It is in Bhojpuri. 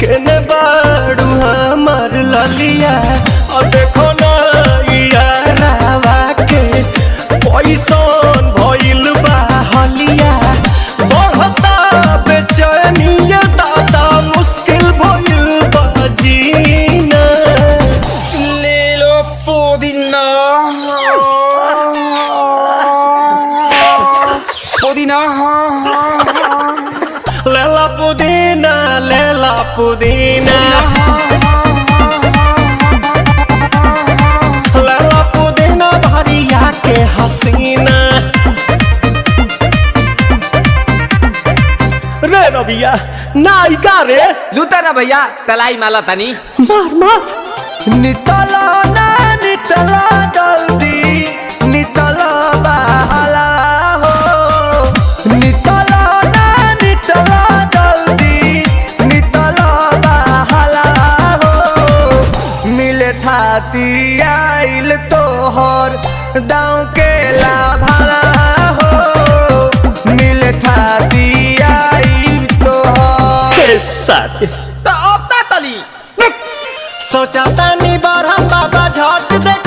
केने बाड़ू हमार ललिया और देखो ना यारावा के पैसन भइल बा हलिया बढ़ता बेचैनिया दादा मुश्किल भइल बा जीना ले लो पुदीना पुदीना लेला पुदीना लेला पुदीना लेला पुदीना भरिया के हसीना रे रबिया नायिका रे लूटा ना भैया तलाई माला तनी मार मार नितला ना नितला जल्दी नितला बहला हो नितला ना नितला जल्दी नितला बहला हो मिले थाती आइल तोहर दाँव के लाभला हो मिले थाती आइल तोहर साथी तो अब ता तली सोचा तानी बारह बाबा झट देख